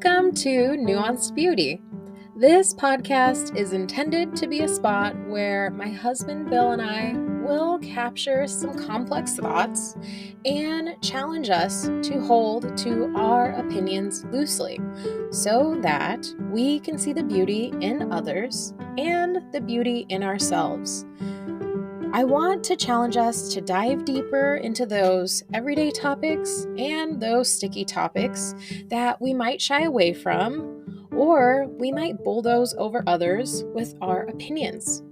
Welcome to Nuanced Beauty. This podcast is intended to be a spot where my husband Bill and I will capture some complex thoughts and challenge us to hold to our opinions loosely so that we can see the beauty in others and the beauty in ourselves. I want to challenge us to dive deeper into those everyday topics and those sticky topics that we might shy away from, or we might bulldoze over others with our opinions.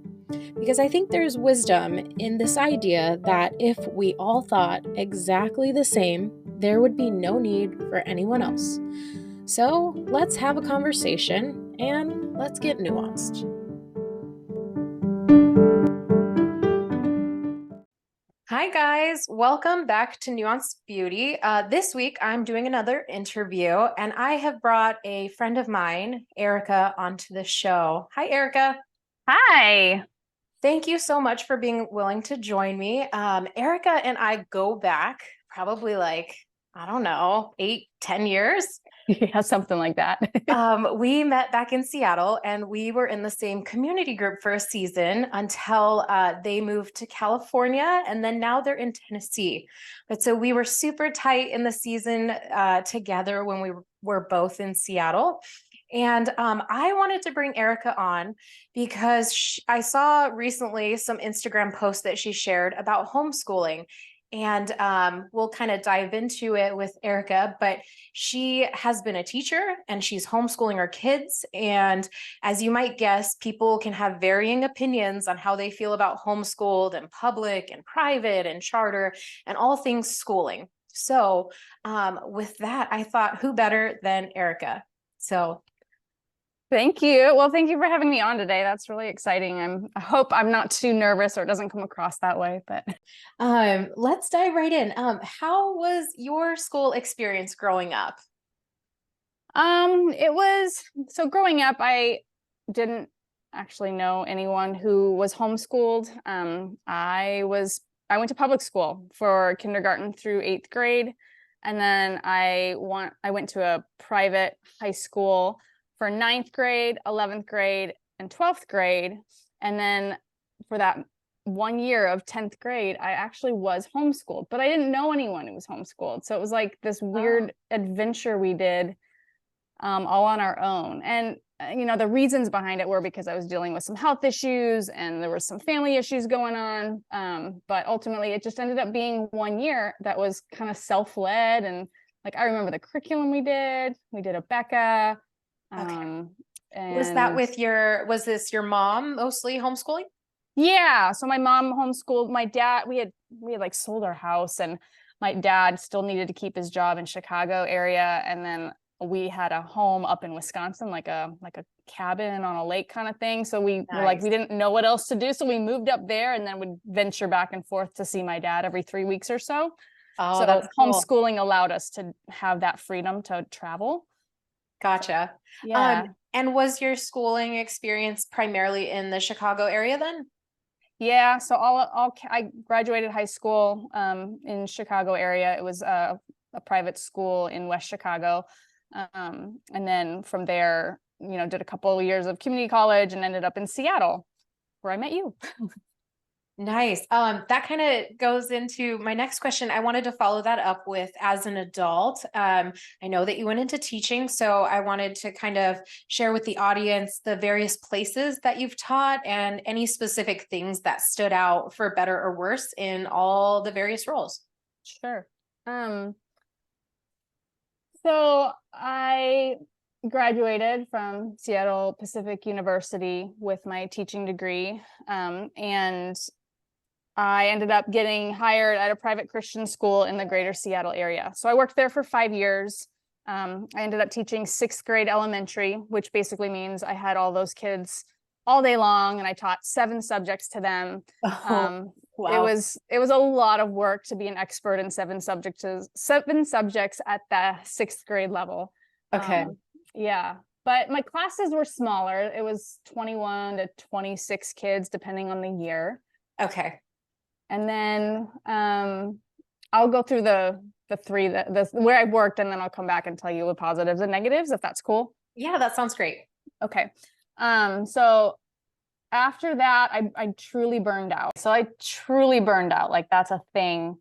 Because I think there's wisdom in this idea that if we all thought exactly the same, there would be no need for anyone else. So let's have a conversation and let's get nuanced. Hi guys, welcome back to Nuanced Beauty. This week I'm doing another interview and I have brought a friend of mine, Eryka, onto the show. Hi Eryka. Hi. Thank you so much for being willing to join me. Eryka and I go back probably I don't know, 8-10 years. Yeah, something like that. We met back in Seattle and we were in the same community group for a season until they moved to California, and then now they're in Tennessee. But so we were super tight in the season together when we were both in Seattle. And I wanted to bring Eryka on because I saw recently some Instagram posts that she shared about homeschooling. And we'll kind of dive into it with Eryka, but she has been a teacher and she's homeschooling her kids. And as you might guess, people can have varying opinions on how they feel about homeschooled and public and private and charter and all things schooling. So with that, I thought, who better than Eryka? So Thank you. Well, thank you for having me on today. That's really exciting. I hope I'm not too nervous or it doesn't come across that way, but let's dive right in. How was your school experience growing up? it was so growing up, I didn't actually know anyone who was homeschooled. I went to public school for kindergarten through 8th grade, and then I went to a private high school for 9th grade, 11th grade, and 12th grade. And then for that 1 year of 10th grade, I actually was homeschooled, but I didn't know anyone who was homeschooled. So it was like this weird adventure we did all on our own. And, the reasons behind it were because I was dealing with some health issues and there was some family issues going on. But ultimately, it just ended up being 1 year that was kind of self-led. And I remember the curriculum we did a Becca. Okay. Was this your mom mostly homeschooling? Yeah. So my mom homeschooled. My dad, we had sold our house, and my dad still needed to keep his job in Chicago area. And then we had a home up in Wisconsin, like a cabin on a lake kind of thing. So we were we didn't know what else to do. So we moved up there and then would venture back and forth to see my dad every 3 weeks or so. Oh, so that's cool. Homeschooling allowed us to have that freedom to travel. Gotcha. Yeah. And was your schooling experience primarily in the Chicago area then? Yeah. So I graduated high school in Chicago area. It was a private school in West Chicago. And then from there, did a couple of years of community college and ended up in Seattle, where I met you. Nice. That kind of goes into my next question. I wanted to follow that up with, as an adult, I know that you went into teaching, so I wanted to kind of share with the audience the various places that you've taught and any specific things that stood out for better or worse in all the various roles. Sure. So I graduated from Seattle Pacific University with my teaching degree, and I ended up getting hired at a private Christian school in the greater Seattle area. So I worked there for 5 years. I ended up teaching 6th grade elementary, which basically means I had all those kids all day long, and I taught 7 subjects to them. Wow. It was a lot of work to be an expert in 7 subjects at the 6th grade level. Okay. Yeah. But my classes were smaller. It was 21 to 26 kids, depending on the year. Okay. And then I'll go through the the three that where I worked, and then I'll come back and tell you the positives and negatives, if that's cool. Yeah, that sounds great. Okay. So after that, I truly burned out. So I truly burned out. Like, that's a thing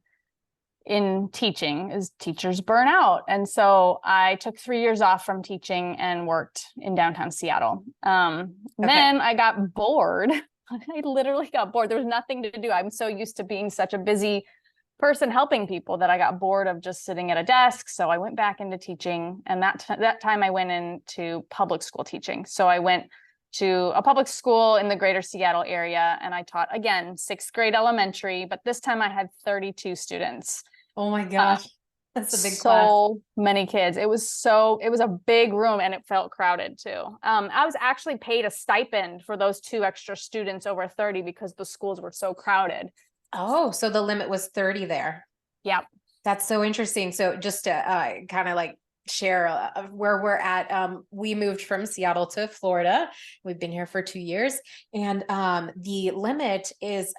in teaching, is teachers burn out. And so I took 3 years off from teaching and worked in downtown Seattle. Then I got bored. I literally got bored. There was nothing to do. I'm so used to being such a busy person helping people that I got bored of just sitting at a desk. So I went back into teaching, and that time I went into public school teaching. So I went to a public school in the greater Seattle area, and I taught, again, 6th grade elementary, but this time I had 32 students. Oh my gosh. That's a big class. So many kids. It was a big room, and it felt crowded too. I was actually paid a stipend for those 2 extra students over 30 because the schools were so crowded. Oh, so the limit was 30 there. Yeah. That's so interesting. So just to kind of like share where we're at, we moved from Seattle to Florida. We've been here for 2 years, and the limit is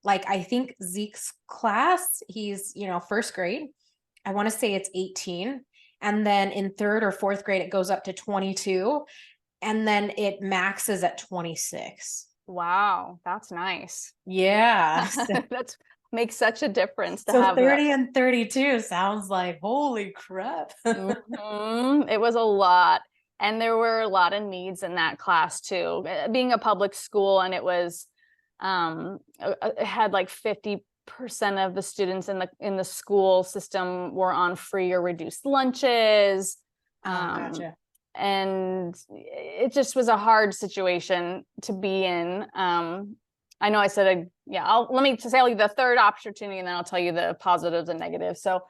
like, I think Zeke's class, he's, 1st grade. I want to say it's 18. And then in 3rd or 4th grade, it goes up to 22. And then it maxes at 26. Wow, that's nice. Yeah. That's makes such a difference to So have 30 and 32 sounds like, holy crap. It was a lot. And there were a lot of needs in that class too. Being a public school, and it was it had like 50% of the students in the school system were on free or reduced lunches. Gotcha. And it just was a hard situation to be in. I know I said, let me tell you the third opportunity, and then I'll tell you the positives and negatives. So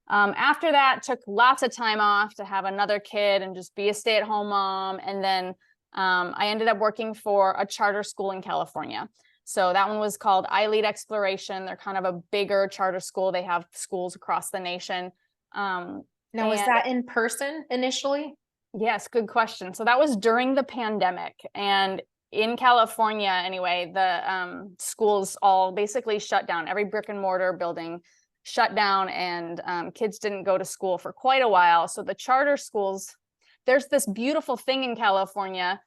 after that, took lots of time off to have another kid and just be a stay-at-home mom. And then I ended up working for a charter school in California. So that one was called iLead Exploration. They're kind of a bigger charter school. They have schools across the nation. Now, was that in person initially? Yes, good question. So that was during the pandemic, and in California, anyway, the schools all basically shut down. Every brick and mortar building shut down, and kids didn't go to school for quite a while. So the charter schools, there's this beautiful thing in California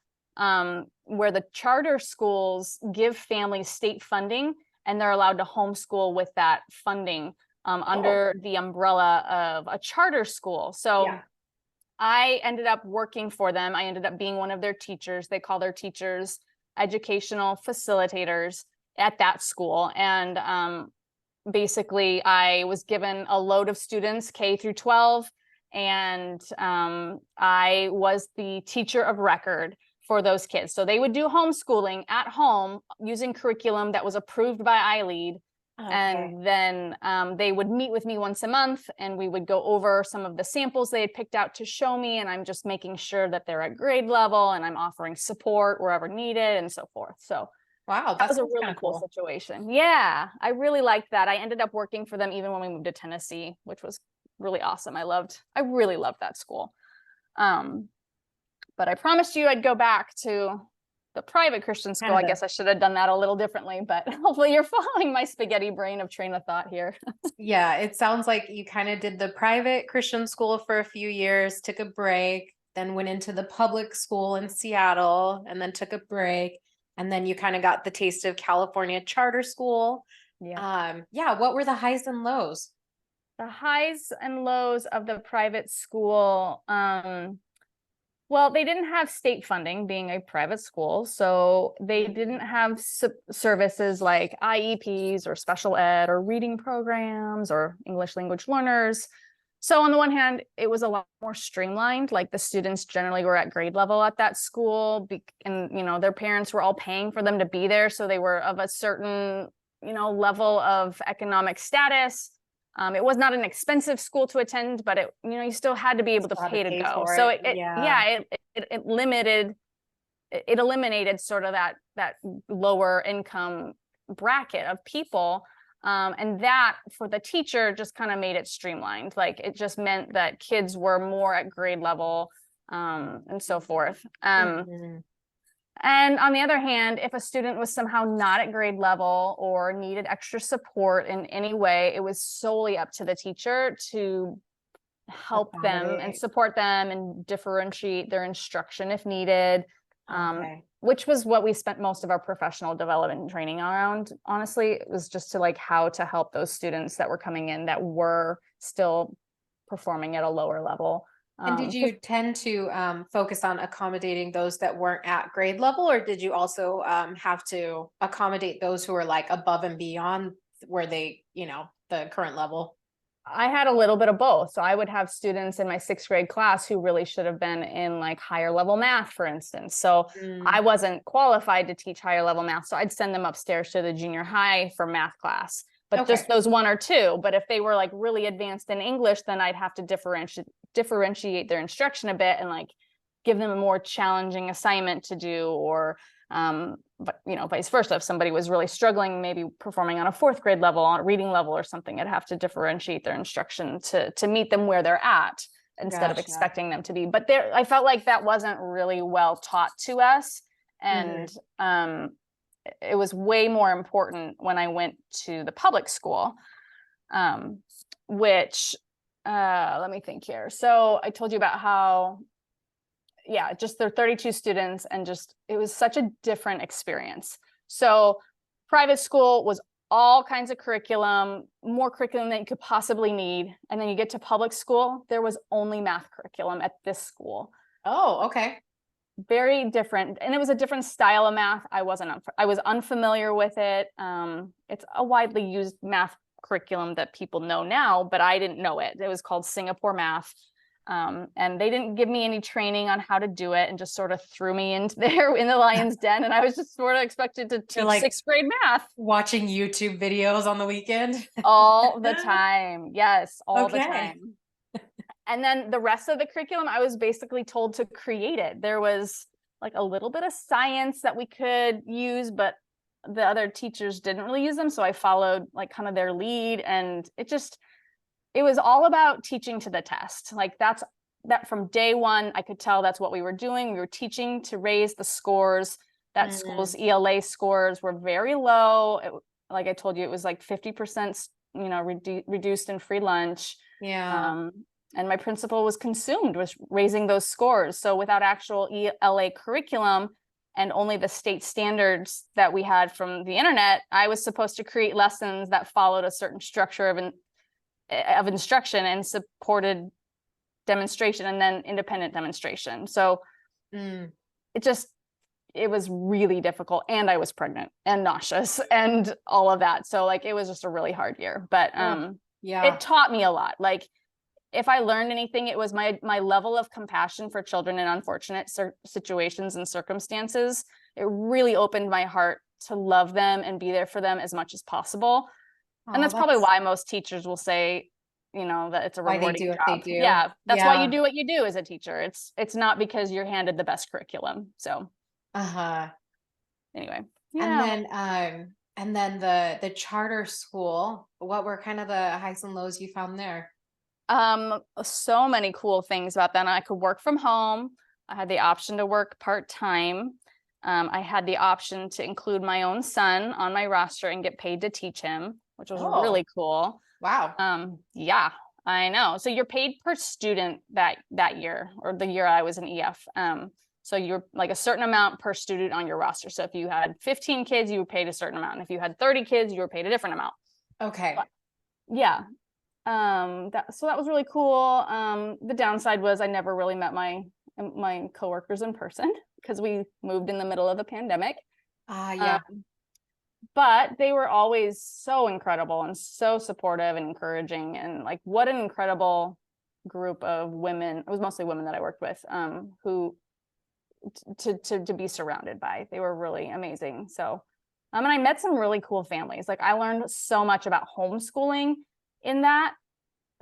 where the charter schools give families state funding, and they're allowed to homeschool with that funding under the umbrella of a charter school. So I ended up working for them. I ended up being one of their teachers. They call their teachers educational facilitators at that school. And basically, I was given a load of students, K through 12, and I was the teacher of record for those kids. So they would do homeschooling at home using curriculum that was approved by iLead. Okay. And then they would meet with me once a month, and we would go over some of the samples they had picked out to show me. And I'm just making sure that they're at grade level, and I'm offering support wherever needed and so forth. So wow, that was a really cool situation. Yeah, I really liked that. I ended up working for them even when we moved to Tennessee, which was really awesome. I really loved that school. But I promised you I'd go back to the private Christian school. I guess I should have done that a little differently, but hopefully you're following my spaghetti brain of train of thought here. Yeah, it sounds like you kind of did the private Christian school for a few years, took a break, then went into the public school in Seattle, and then took a break. And then you kind of got the taste of California charter school. Yeah. What were the highs and lows? The highs and lows of the private school. Well, they didn't have state funding, being a private school, so they didn't have services like IEPs or special ed or reading programs or English language learners. So on the one hand, it was a lot more streamlined. Like, the students generally were at grade level at that school, and their parents were all paying for them to be there, so they were of a certain level of economic status. It was not an expensive school to attend, but you still had to be able to pay to go. So it eliminated sort of that lower income bracket of people. And that for the teacher just kind of made it streamlined. Like, it just meant that kids were more at grade level, and so forth. And And on the other hand, if a student was somehow not at grade level or needed extra support in any way, it was solely up to the teacher to help them and support them and differentiate their instruction if needed. Which was what we spent most of our professional development and training around. Honestly, it was just to like how to help those students that were coming in that were still performing at a lower level. And did you tend to focus on accommodating those that weren't at grade level, or did you also have to accommodate those who were like above and beyond where they, the current level? I had a little bit of both. So I would have students in my 6th grade class who really should have been in like higher level math, for instance. So I wasn't qualified to teach higher level math. So I'd send them upstairs to the junior high for math class, but just those 1 or 2. But if they were like really advanced in English, then I'd have to differentiate their instruction a bit and like give them a more challenging assignment to do, or but vice versa. If somebody was really struggling, maybe performing on a 4th grade level, on a reading level or something, I'd have to differentiate their instruction to meet them where they're at instead of expecting them to be. But I felt like that wasn't really well taught to us. And it was way more important when I went to the public school, which let me think here. So I told you about how just there are 32 students, and just it was such a different experience. So private school was all kinds of curriculum, more curriculum than you could possibly need. And then you get to public school, there was only math curriculum at this school. Oh, okay. Very different. And it was a different style of math. I was unfamiliar with it. It's a widely used math curriculum that people know now, but I didn't know it. It was called Singapore math. And they didn't give me any training on how to do it, and just sort of threw me into there in the lion's den. And I was just sort of expected to teach like 6th grade math. Watching YouTube videos on the weekend? All the time. Yes, all the time. And then the rest of the curriculum, I was basically told to create it. There was like a little bit of science that we could use, but the other teachers didn't really use them. So I followed like kind of their lead, and it was all about teaching to the test. Like that from day one, I could tell that's what we were doing. We were teaching to raise the scores. That school's ELA scores were very low. Like I told you, it was like 50%, reduced in free lunch. Yeah. And my principal was consumed with raising those scores. So without actual ELA curriculum and only the state standards that we had from the internet, I was supposed to create lessons that followed a certain structure of instruction and supported demonstration and then independent demonstration. So it was really difficult, and I was pregnant and nauseous and all of that. So like, it was just a really hard year, but it taught me a lot. Like if I learned anything, it was my level of compassion for children in unfortunate situations and circumstances. It really opened my heart to love them and be there for them as much as possible. And that's probably why most teachers will say, that it's a rewarding job. They do. Yeah, that's why you do what you do as a teacher. It's not because you're handed the best curriculum. So, anyway, and then the charter school. What were kind of the highs and lows you found there? So many cool things about that. I could work from home. I had the option to work part-time. I had the option to include my own son on my roster and get paid to teach him, which was really cool. Wow. Yeah, I know. So you're paid per student that year, or the year I was in EF. So you're like a certain amount per student on your roster. So if you had 15 kids, you were paid a certain amount. And if you had 30 kids, you were paid a different amount. Okay. But, yeah. So that was really cool. The downside was I never really met my coworkers in person because we moved in the middle of the pandemic. But they were always so incredible and so supportive and encouraging, and like what an incredible group of women. It was mostly women that I worked with, who to be surrounded by. They were really amazing. So, and I met some really cool families. Like I learned so much about homeschooling in that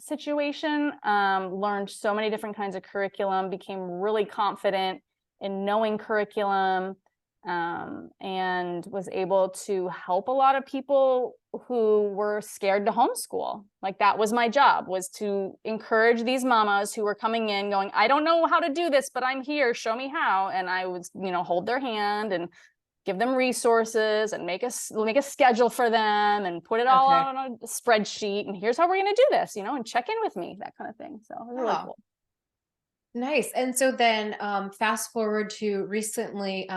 situation, learned so many different kinds of curriculum, became really confident in knowing curriculum, and was able to help a lot of people who were scared to homeschool. Like that was my job, was to encourage these mamas who were coming in going, I don't know how to do this, but I'm here, show me how. And I would, hold their hand and give them resources and make a schedule for them and put it all Okay. on a spreadsheet. And here's how we're going to do this, and check in with me, that kind of thing. So it was really Oh, cool. nice. And so then fast forward to recently,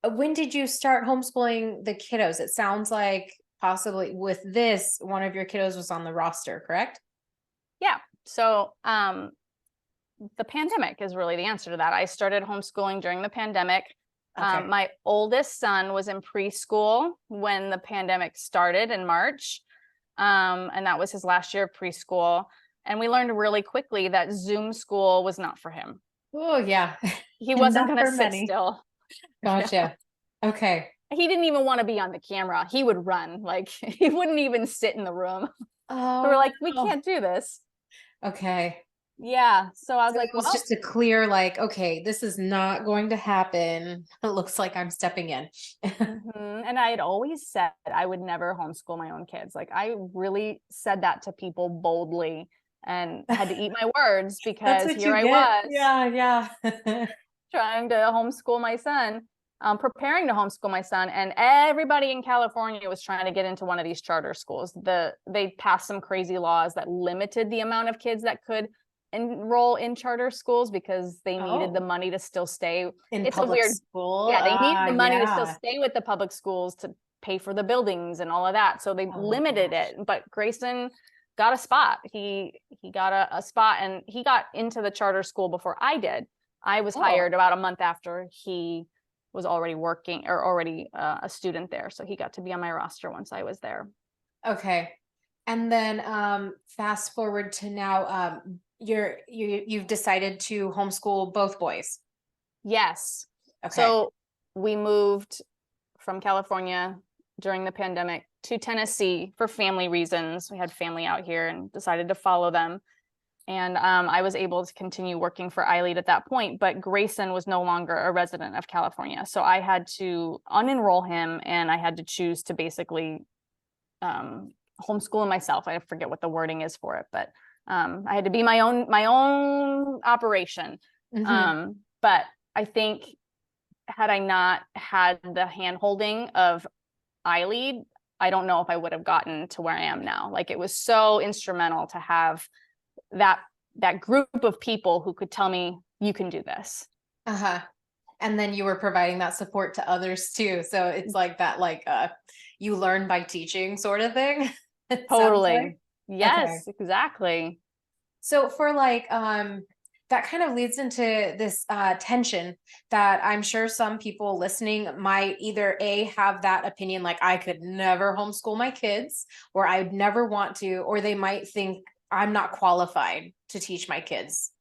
when did you start homeschooling the kiddos? It sounds like possibly with this, one of your kiddos was on the roster, correct? Yeah. So the pandemic is really the answer to that. I started homeschooling during the pandemic. Okay. My oldest son was in preschool when the pandemic started in March. And that was his last year of preschool. And we learned really quickly that Zoom school was not for him. Oh, yeah. He And wasn't not going to for sit many. still. Gotcha. Okay. He didn't even want to be on the camera. He would run. Like he wouldn't even sit in the room. We were Oh, like, we no. can't do this. Okay. Yeah. So I was So like, it was well, just a clear, like, okay, this is not going to happen. It looks like I'm stepping in. and I had always said I would never homeschool my own kids. Like I really said that to people boldly and had to eat my words That's because what here you I get. was Yeah. trying to homeschool my son, preparing to homeschool my son. And everybody in California was trying to get into one of these charter schools. They passed some crazy laws that limited the amount of kids that could enroll in charter schools because they needed the Oh, money to still stay. in It's a public weird, school. yeah, they needed the money to still Yeah. stay with the public schools to pay for the buildings and all of that. So they Oh, limited gosh. it. But Grayson got a spot. He got a spot, and he got into the charter school before I did. I was Oh, hired about a month after he was already working or already a student there. So he got to be on my roster once I was there. okay. And then fast forward to now, you've decided to homeschool both boys. Yes. Okay. So we moved from California during the pandemic to Tennessee for family reasons. We had family out here and decided to follow them. And I was able to continue working for iLead at that point, but Grayson was no longer a resident of California. So I had to unenroll him, and I had to choose to basically homeschool him myself. I forget what the wording is for it, but I had to be my own operation. Mm-hmm. But I think had I not had the hand-holding of iLead, I don't know if I would have gotten to where I am now. Like it was so instrumental to have that group of people who could tell me, you can do this. Uh-huh. And then you were providing that support to others too. So it's like that, like you learn by teaching sort of thing. It sounds Totally. like. Okay. Yes, exactly. So for like that kind of leads into this tension that I'm sure some people listening might either A, have that opinion like I could never homeschool my kids, or I'd never want to, or they might think I'm not qualified to teach my kids.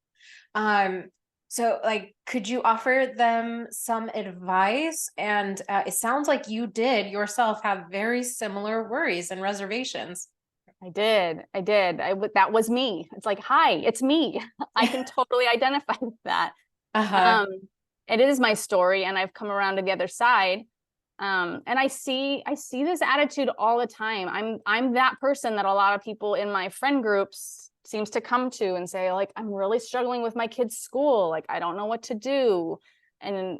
So like, could you offer them some advice? And it sounds like you did yourself have very similar worries and reservations. I did. That was me. It's like, hi, it's me. I can totally identify with that. Uh-huh. Um, it is my story, and I've come around to the other side. And I see this attitude all the time. I'm that person that a lot of people in my friend groups seems to come to and say, like, I'm really struggling with my kid's school. Like, I don't know what to do. And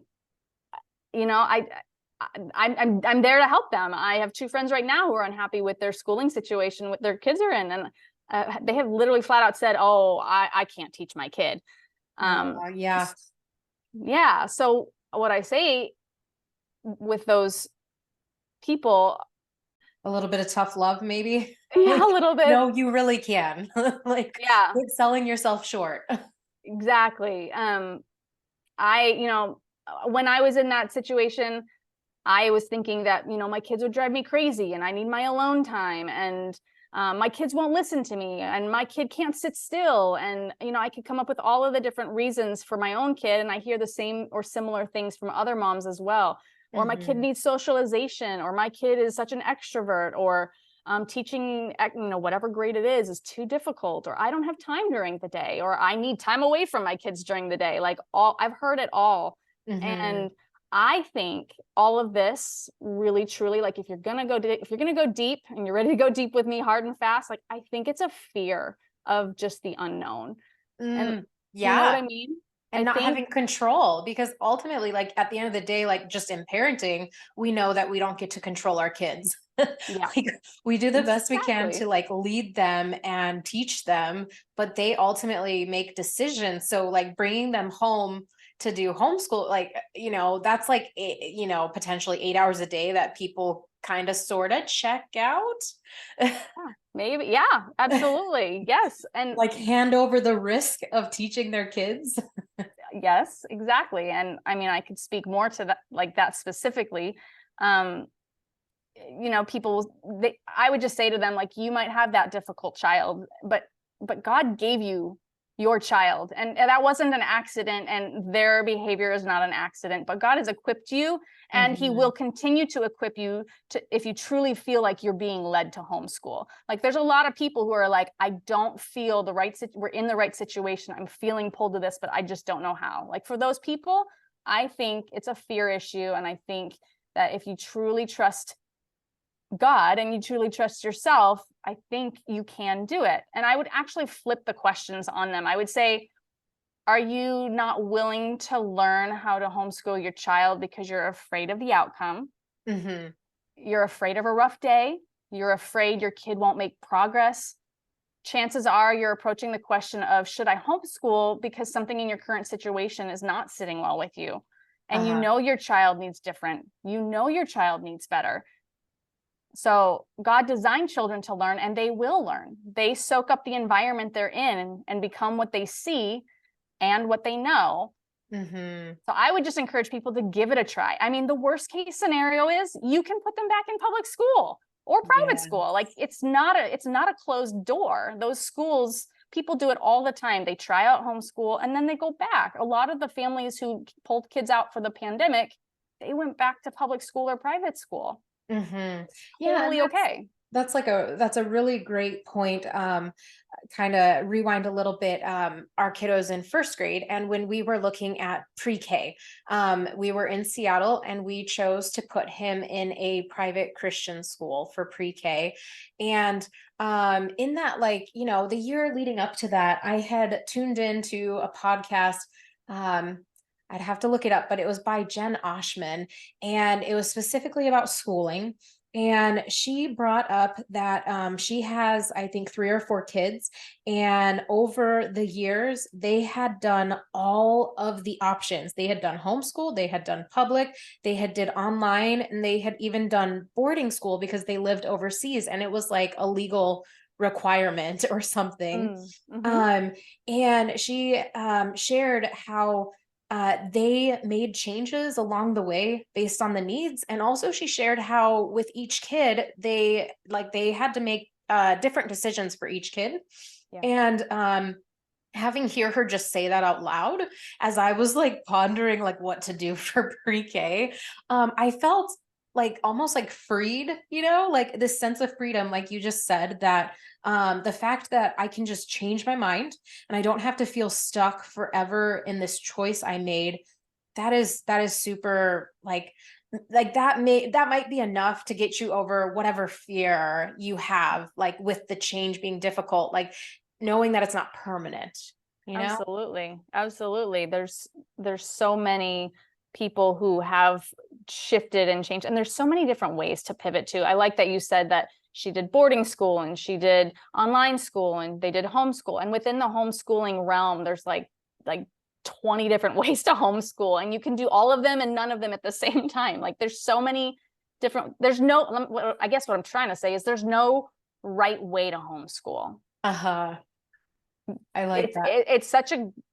I'm there to help them. I have two friends right now who are unhappy with their schooling situation, what their kids are in, and they have literally flat out said, "Oh, I can't teach my kid." Yeah. Yeah. So what I say with those people, A little bit of tough love, maybe. yeah, Like, a little bit. no, you really can. Like, Yeah, quit selling yourself short. exactly. When I was in that situation, I was thinking that, my kids would drive me crazy and I need my alone time, and my kids won't listen to me, and my kid can't sit still. And, I could come up with all of the different reasons for my own kid. And I hear the same or similar things from other moms as well. Or my kid needs socialization, or my kid is such an extrovert, or teaching, whatever grade it is too difficult, or I don't have time during the day, or I need time away from my kids during the day. Like I've heard it all. Mm-hmm. And I think all of this really truly, like if you're gonna go deep and you're ready to go deep with me hard and fast, like I think it's a fear of just the unknown. And do you know what Yeah. I mean? And I not think, having control, because ultimately, like at the end of the day, like just in parenting, we know that we don't get to control our kids. yeah, Like we do the best we can to exactly. like lead them and teach them, but they ultimately make decisions. So like bringing them home to do homeschool, like, that's like, potentially 8 hours a day that people kind of sort of check out. Yeah, maybe. Yeah, absolutely. Yes. And Like hand over the risk of teaching their kids. yes, exactly. And I mean, I could speak more to that, like that specifically. Um, people, I would just say to them, like, you might have that difficult child, but God gave you your child, and that wasn't an accident, and their behavior is not an accident, but God has equipped you, and he will Mhm. continue to equip you to, if you truly feel like you're being led to homeschool. Like there's a lot of people who are like, I don't feel we're in the right situation, I'm feeling pulled to this, but I just don't know how. Like for those people, I think it's a fear issue, and I think that if you truly trust God and you truly trust yourself, I think you can do it. And I would actually flip the questions on them. I would say, are you not willing to learn how to homeschool your child because you're afraid of the outcome? Mhm. You're afraid of a rough day. You're afraid your kid won't make progress. Chances are you're approaching the question of, should I homeschool because something in your current situation is not sitting well with you? And Uh-huh. your child needs different. Your child needs better. So God designed children to learn, and they will learn. They soak up the environment they're in and become what they see and what they know. Mhm. So I would just encourage people to give it a try. I mean, the worst case scenario is you can put them back in public school or private Yeah. school. Like it's not a closed door. Those schools, people do it all the time. They try out homeschool and then they go back. A lot of the families who pulled kids out for the pandemic, they went back to public school or private school. Mhm. Yeah, and Totally okay. that's a really great point. Kind of rewind a little bit. Our kiddos in first grade, and when we were looking at pre-K, we were in Seattle, and we chose to put him in a private Christian school for pre-K. And in that, like, the year leading up to that, I had tuned into a podcast. Um, I'd have to look it up, but it was by Jen Oshman, and it was specifically about schooling. And she brought up that she has, I think, 3 or 4 kids. And over the years, they had done all of the options. They had done homeschool, they had done public, they had did online, and they had even done boarding school because they lived overseas. And it was like a legal requirement or something. Mm-hmm. Um, and she shared how they made changes along the way based on the needs. And also she shared how with each kid, they had to make different decisions for each kid. Yeah. And having hear her just say that out loud as I was like pondering like what to do for pre-K, I felt like almost like freed, like this sense of freedom, like you just said, that the fact that I can just change my mind and I don't have to feel stuck forever in this choice I made. That is super like that might be enough to get you over whatever fear you have, like with the change being difficult, like knowing that it's not permanent, you know? Absolutely. Absolutely. There's so many people who have shifted and changed, and there's so many different ways to pivot to. I like that you said that she did boarding school and she did online school and they did homeschool. And within the homeschooling realm, there's like 20 different ways to homeschool, and you can do all of them and none of them at the same time. Like there's so many different, there's no, I guess what I'm trying to say is there's no right way to homeschool. Uh-huh. I like it's that. it,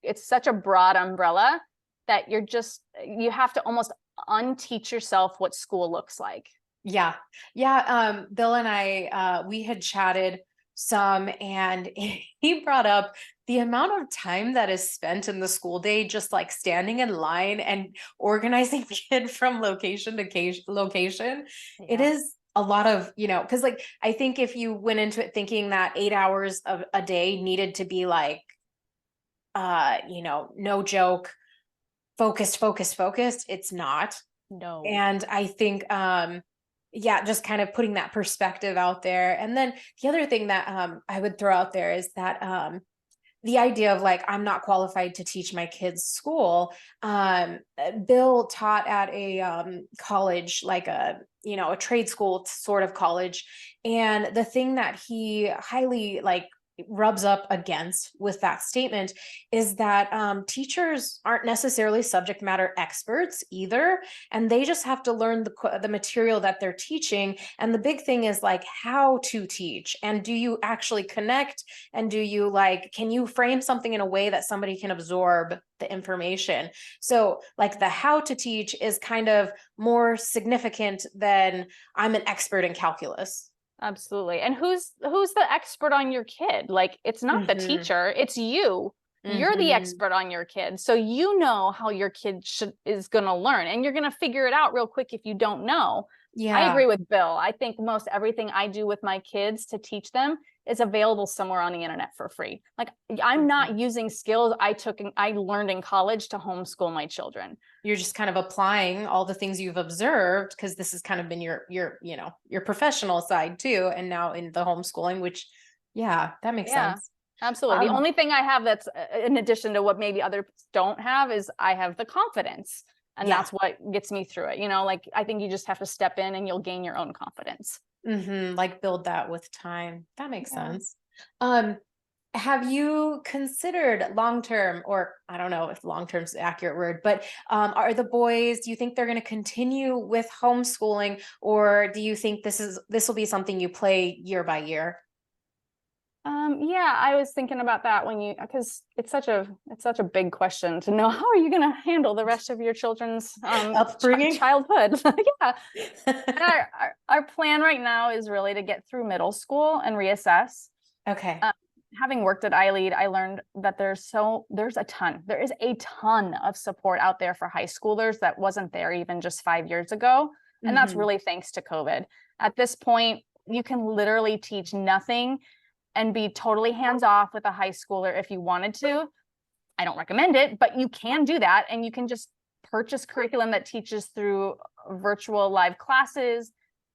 it's such a broad umbrella that you have to almost unteach yourself what school looks like. Yeah. Yeah. Bill and I, we had chatted some, and he brought up the amount of time that is spent in the school day just like standing in line and organizing kid from location to location. It Yeah. is a lot of, because like I think if you went into it thinking that 8 hours of a day needed to be like, no joke, focused, it's not. No. And I think, yeah, just kind of putting that perspective out there. And then the other thing that I would throw out there is that the idea of like, I'm not qualified to teach my kids school. Bill taught at a college, like a trade school sort of college. And the thing that he highly like rubs up against with that statement is that teachers aren't necessarily subject matter experts either, and they just have to learn the material that they're teaching. And the big thing is like how to teach, and do you actually connect, and do you like, can you frame something in a way that somebody can absorb the information? So like the how to teach is kind of more significant than I'm an expert in calculus. Absolutely. And who's the expert on your kid? Like, it's not the Mm-hmm. teacher, it's you. You're the Mm-hmm. expert on your kid. So you know how your kid is going to learn, and you're going to figure it out real quick if you don't know. I Yeah. agree with Bill. I think most everything I do with my kids to teach them is available somewhere on the internet for free. Like, I'm Mhm. not using skills I learned in college to homeschool my children. You're just kind of applying all the things you've observed, because this has kind of been your professional side too, and now in the homeschooling, which yeah, that makes Yeah, sense. absolutely. The Um, only thing I have that's in addition to what maybe others don't have is I have the confidence. And yeah. that's what gets me through it. You know, like, I think you just have to step in and you'll gain your own confidence. Like build that with time. That makes Yeah. sense. Um, have you considered long term, or I don't know if long term is the accurate word, but are the boys, do you think they're going to continue with homeschooling, or do you think this will be something you play year by year? Yeah, I was thinking about that because it's such a big question to know how are you going to handle the rest of your children's Upbringing? childhood. Yeah. And our plan right now is really to get through middle school and reassess. Okay. Um, Having worked at iLead, I learned that there is a ton of support out there for high schoolers that wasn't there even just 5 years ago. And that's Hmm. really thanks to COVID. At this point, you can literally teach nothing and be totally hands off with a high schooler if you wanted to. I don't recommend it, but you can do that. And you can just purchase curriculum that teaches through virtual live classes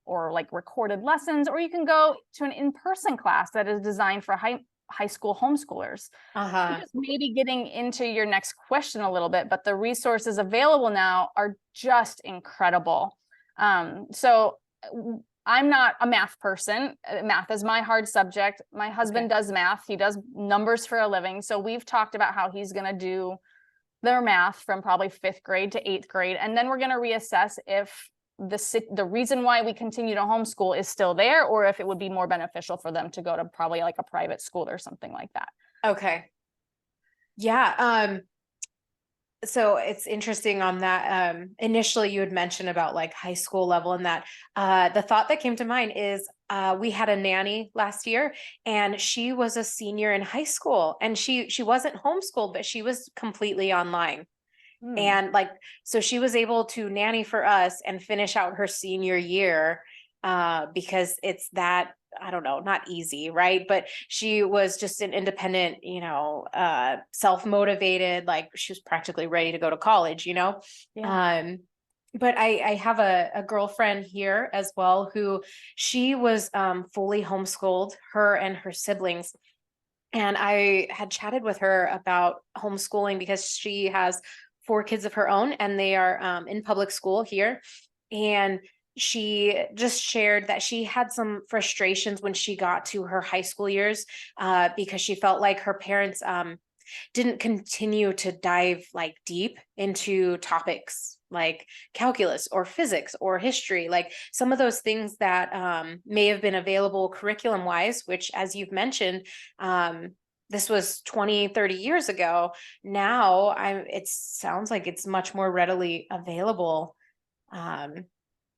or like recorded lessons, or you can go to an in-person class that is designed for high school homeschoolers. I'm Uh-huh. just maybe getting into your next question a little bit, but the resources available now are just incredible. So I'm not a math person. Math is my hard subject. My husband Okay. does math. He does numbers for a living. So we've talked about how he's going to do their math from probably 5th grade to 8th grade. And then we're going to reassess if the reason why we continue to homeschool is still there, or if it would be more beneficial for them to go to probably like a private school or something like that. Okay. Yeah. So it's interesting on that. Initially you had mentioned about like high school level, and that the thought that came to mind is we had a nanny last year, and she was a senior in high school, and she wasn't homeschooled, but she was completely online. Hmm. And like, so she was able to nanny for us and finish out her senior year, because it's that, I don't know, not easy, right? But she was just an independent, self-motivated, like she was practically ready to go to college, you know? Yeah. Um, but I have a girlfriend here as well who she was fully homeschooled, her and her siblings. And I had chatted with her about homeschooling because she has 4 kids of her own, and they are in public school here. And she just shared that she had some frustrations when she got to her high school years, because she felt like her parents didn't continue to dive like deep into topics like calculus or physics or history, like some of those things that may have been available curriculum wise, which as you've mentioned, um, this was 20, 30 years ago. Now it sounds like it's much more readily available. um,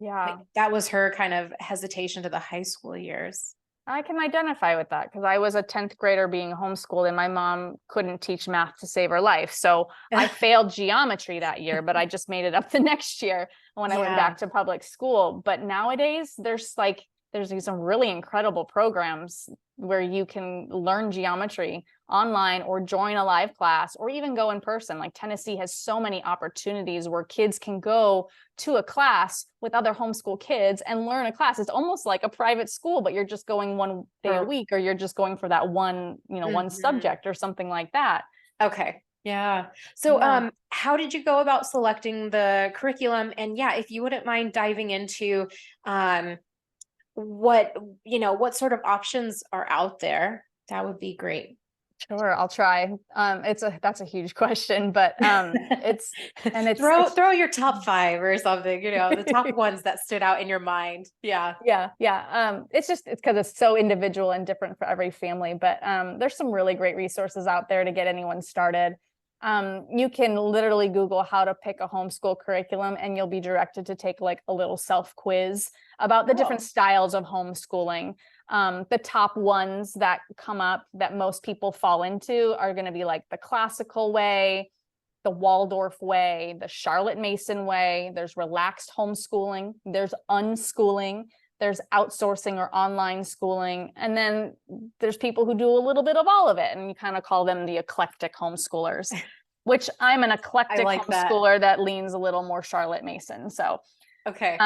but Yeah. that was her kind of hesitation to the high school years. I can identify with that because I was a 10th grader being homeschooled and my mom couldn't teach math to save her life. So I failed geometry that year, but I just made it up the next year when I went Yeah. back to public school. But nowadays there's like there's some really incredible programs where you can learn geometry online or join a live class or even go in person. Like Tennessee has so many opportunities where kids can go to a class with other homeschool kids and learn a class. It's almost like a private school, but you're just going one day a week, or you're just going for that one, one subject or something like that. Okay. Yeah. So, how did you go about selecting the curriculum? And yeah, if you wouldn't mind diving into, what sort of options are out there, that would be great. Sure, I'll try. That's a huge question, but it's throw your top 5 or something, the top ones that stood out in your mind. Yeah. Yeah. It's because it's so individual and different for every family, but there's some really great resources out there to get anyone started. You can literally Google how to pick a homeschool curriculum and you'll be directed to take like a little self quiz about the different styles of homeschooling. The top ones that come up that most people fall into are going to be like the classical way, the Waldorf way, the Charlotte Mason way. There's relaxed homeschooling, there's unschooling, there's outsourcing or online schooling. And then there's people who do a little bit of all of it. And you kind of call them the eclectic homeschoolers, which I'm an eclectic homeschooler that leans a little more Charlotte Mason. So, okay.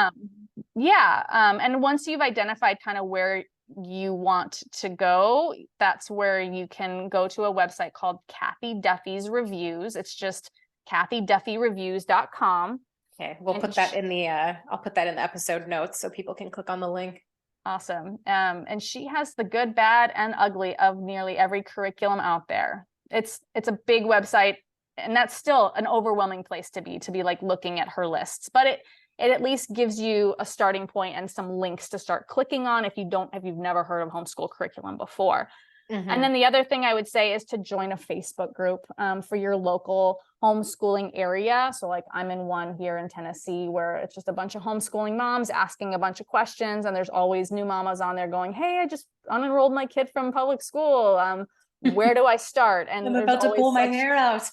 And once you've identified kind of where you want to go, that's where you can go to a website called Kathy Duffy's Reviews. It's just kathyduffyreviews.com. Okay, we'll put that in the I'll put that in the episode notes so people can click on the link. Awesome. And she has the good, bad, and ugly of nearly every curriculum out there. It's a big website, and that's still an overwhelming place to be like looking at her lists, but it at least gives you a starting point and some links to start clicking on if you've never heard of homeschool curriculum before. And then the other thing I would say is to join a Facebook group for your local homeschooling area. So like I'm in one here in Tennessee where it's just a bunch of homeschooling moms asking a bunch of questions. And there's always new mamas on there going, hey, I just unenrolled my kid from public school. Where do I start? And I'm about to pull my hair out.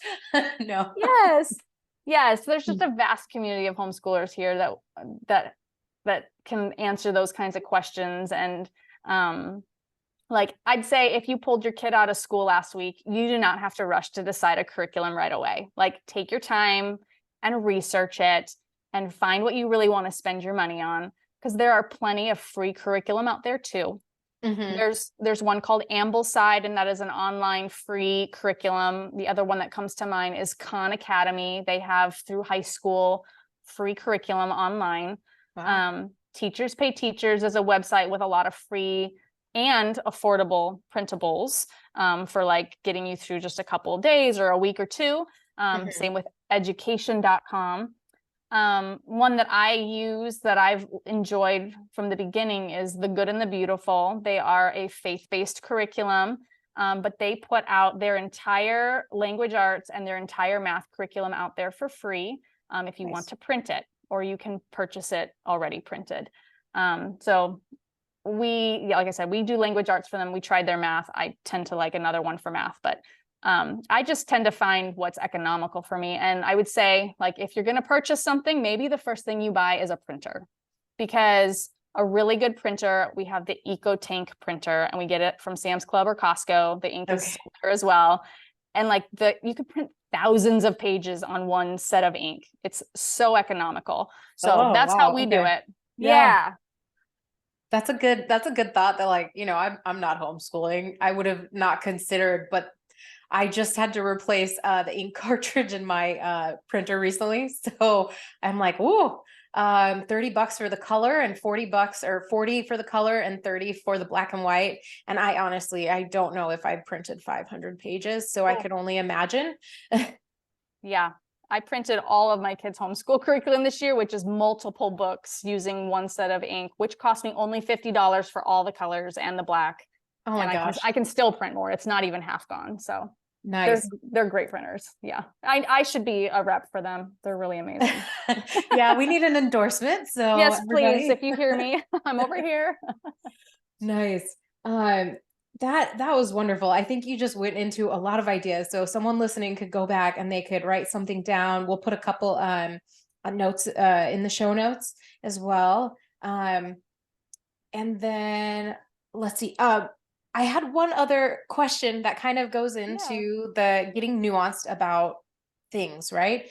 No. Yes. There's just a vast community of homeschoolers here that can answer those kinds of questions. And like I'd say if you pulled your kid out of school last week, you do not have to rush to decide a curriculum right away. Like take your time and research it and find what you really want to spend your money on, because there are plenty of free curriculum out there too. There's one called Ambleside, and that is an online free curriculum. The other one that comes to mind is Khan Academy. They have through high school free curriculum online. Wow. Teachers Pay Teachers is a website with a lot of free and affordable printables for like getting you through just a couple of days or a week or two. Same with education.com. One that I use that I've enjoyed from the beginning is The Good and the Beautiful. They are a faith-based curriculum, but they put out their entire language arts and their entire math curriculum out there for free if you want to print it, or you can purchase it already printed. So like I said, we do language arts for them. We tried their math. I tend to like another one for math, but I just tend to find what's economical for me. And I would say, like, if you're going to purchase something, maybe the first thing you buy is a printer, because a really good printer, we have the EcoTank printer and we get it from Sam's Club or Costco. The ink is there as well. And like you could print thousands of pages on one set of ink. It's so economical. So that's how we do it. Yeah. That's a good thought that, like, I'm not homeschooling. I would have not considered, but I just had to replace the ink cartridge in my printer recently. So I'm like, ooh, $30 for the color and $40 or 40 for the color and 30 for the black and white. And I don't know if I printed 500 pages. So I could only imagine. Yeah. I printed all of my kids' homeschool curriculum this year, which is multiple books using one set of ink, which cost me only $50 for all the colors and the black. Oh my gosh. I can still print more. It's not even half gone. So nice. They're great printers. Yeah. I should be a rep for them. They're really amazing. Yeah. We need an endorsement. So yes, please. If you hear me, I'm over here. Nice. That was wonderful. I think you just went into a lot of ideas. So someone listening could go back and they could write something down. We'll put a couple notes in the show notes as well. And then let's see. I had one other question that kind of goes Yeah. into the getting nuanced about things, right?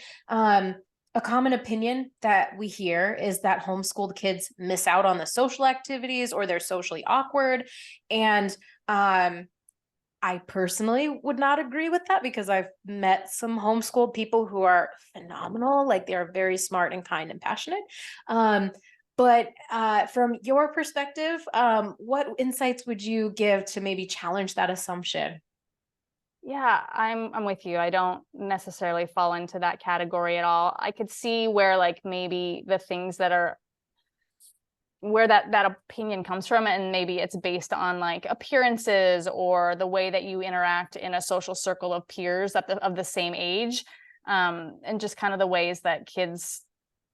A common opinion that we hear is that homeschooled kids miss out on the social activities or they're socially awkward. And I personally would not agree with that because I've met some homeschooled people who are phenomenal. Like they're very smart and kind and passionate. Um, but from your perspective, what insights would you give to maybe challenge that assumption? Yeah, I'm with you. I don't necessarily fall into that category at all. I could see where like maybe the things that are where that opinion comes from, and maybe it's based on like appearances or the way that you interact in a social circle of peers of the same age, and just kind of the ways that kids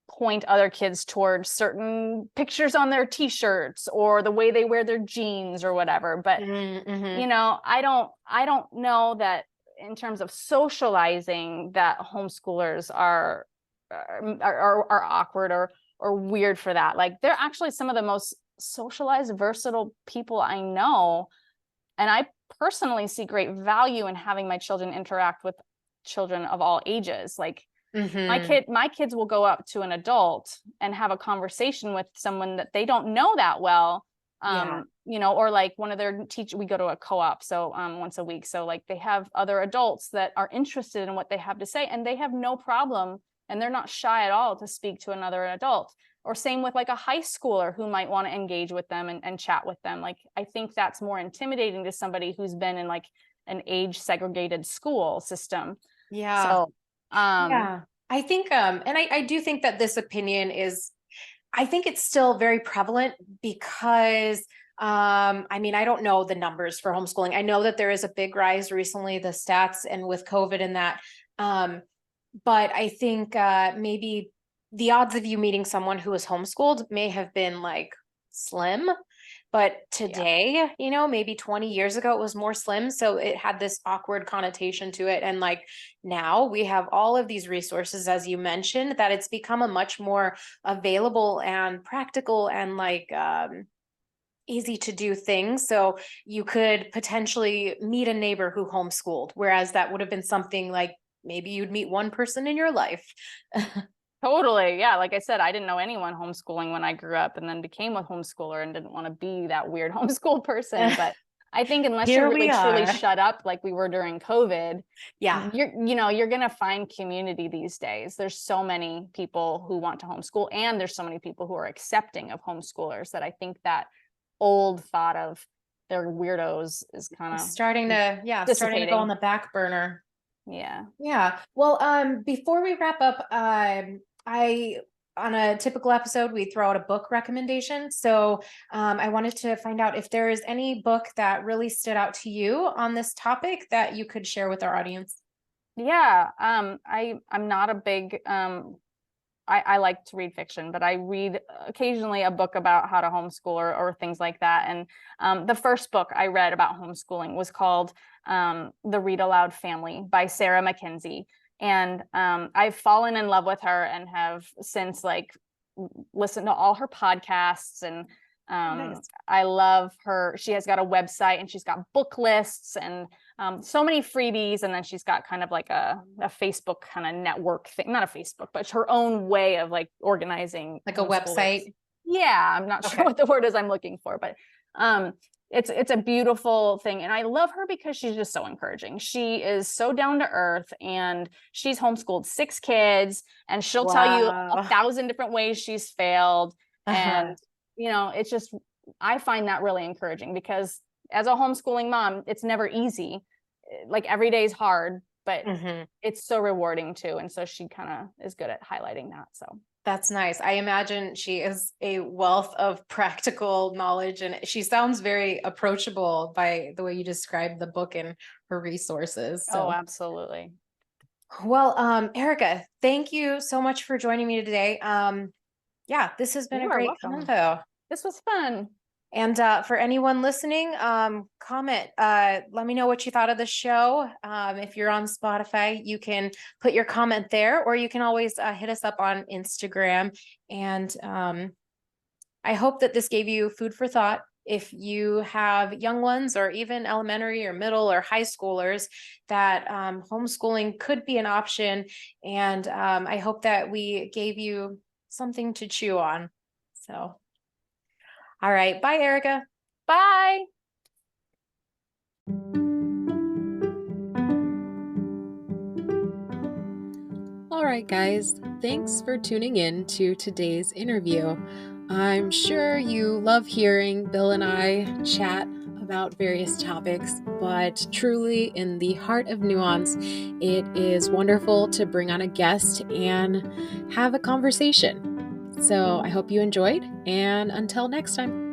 point other kids towards certain pictures on their t-shirts or the way they wear their jeans or whatever. But Mm-hmm. I don't know that in terms of socializing that homeschoolers are awkward or weird for that. Like they're actually some of the most socialized, versatile people I know. And I personally see great value in having my children interact with children of all ages. Like Mm-hmm. my kids will go up to an adult and have a conversation with someone that they don't know that well. Yeah. Or like one of their we go to a co-op so once a week, so like they have other adults that are interested in what they have to say, and they have no problem, and they're not shy at all to speak to another adult. Or same with like a high schooler who might want to engage with them and chat with them. Like I think that's more intimidating to somebody who's been in like an age segregated school system. Yeah. So um Yeah. I think, and I do think that this opinion is, I think it's still very prevalent because, I mean, I don't know the numbers for homeschooling. I know that there is a big rise recently, the stats and with COVID and that. Um, but I think maybe the odds of you meeting someone who is homeschooled may have been like slim. But yeah. today, maybe 20 years ago, it was more slim. So it had this awkward connotation to it. And like now we have all of these resources, as you mentioned, that it's become a much more available and practical and like easy to do thing. So you could potentially meet a neighbor who homeschooled, whereas that would have been something like maybe you'd meet one person in your life. Totally. Yeah. Like I said, I didn't know anyone homeschooling when I grew up, and then became a homeschooler and didn't want to be that weird homeschool person. But I think unless you're Here really we truly are. shut up like we were during COVID, Yeah. you're going to find community these days. There's so many people who want to homeschool, and there's so many people who are accepting of homeschoolers, that I think that old thought of they're weirdos is kind Starting of to, yeah, starting to go on dissipating. the back burner. Yeah. Yeah. Well, before we wrap up, I on a typical episode we throw out a book recommendation. So, I wanted to find out if there is any book that really stood out to you on this topic that you could share with our audience. Yeah. I'm not a big I like to read fiction, but I read occasionally a book about how to homeschool or things like that. And the first book I read about homeschooling was called The Read Aloud Family by Sarah Mackenzie. And I've fallen in love with her and have since like listened to all her podcasts. And Oh, nice. I love her. She has got a website, and she's got book lists and so many freebies. And then she's got kind of like a Facebook kind of network thing, not a Facebook, but her own way of like organizing Like a homeschoolers. website. Yeah, I'm not sure Okay. what the word is I'm looking for, but it's a beautiful thing. And I love her because she's just so encouraging. She is so down to earth, and she's homeschooled 6 kids, and she'll tell you a Wow. 1,000 different ways she's failed. Uh-huh. And it's just, I find that really encouraging, because as a homeschooling mom, it's never easy. Like every day is hard, but Hmm. it's so rewarding too. And so she kind of is good at highlighting that. So That's nice. I imagine she is a wealth of practical knowledge, and she sounds very approachable by the way you describe the book and her resources. oh, So, absolutely. well, Eryka, thank you so much for joining me today. Yeah, this has been a You are great welcome. convo. This was fun. And for anyone listening, comment. Let me know what you thought of the show. If you're on Spotify, you can put your comment there, or you can always hit us up on Instagram. And I hope that this gave you food for thought. If you have young ones or even elementary or middle or high schoolers, that homeschooling could be an option. And I hope that we gave you something to chew on. So, all right. Bye, Eryka. Bye. All right, guys, thanks for tuning in to today's interview. I'm sure you love hearing Bill and I chat about various topics, but truly, in the heart of nuance, it is wonderful to bring on a guest and have a conversation. So I hope you enjoyed, and until next time.